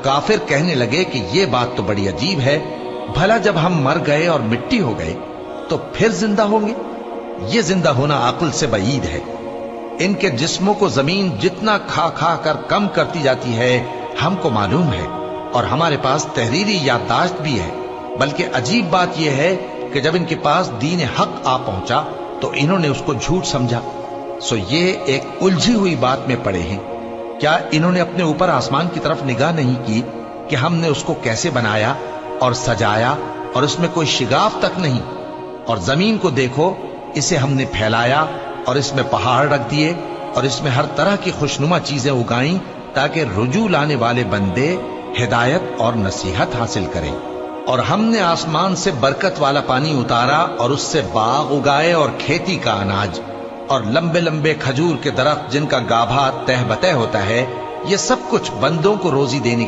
काफिर कहने लगे कि ये बात तो बड़ी अजीब है, भला जब हम मर गए और मिट्टी हो गए तो फिर जिंदा होंगे? ये जिंदा होना अक्ल से बईद है। इनके जिस्मों को जमीन जितना खा खा कर कम करती जाती है हमको मालूम है, और हमारे पास तहरीरी याददाश्त भी है। बल्कि अजीब बात यह है कि जब इनके पास दीन हक आ पहुंचा तो इन्होंने उसको झूठ समझा। सो ये एक उलझी हुई बात में पड़े हैं। क्या इन्होंने अपने ऊपर आसमान की तरफ निगाह नहीं की कि हमने उसको कैसे बनाया और सजाया, और उसमें कोई शिगाफ तक नहीं? और जमीन को देखो, इसे हमने फैलाया और इसमें पहाड़ रख दिए और इसमें हर तरह की खुशनुमा चीजें उगाई ताकि रुजू लाने वाले बंदे हिदायत और नसीहत हासिल करें। और हमने आसमान से बरकत वाला पानी उतारा और उससे बाग उगाए और खेती का अनाज और लंबे लंबे खजूर के दरख्त जिनका गाभा तह बतह होता है। ये सब कुछ बंदों को रोजी देने के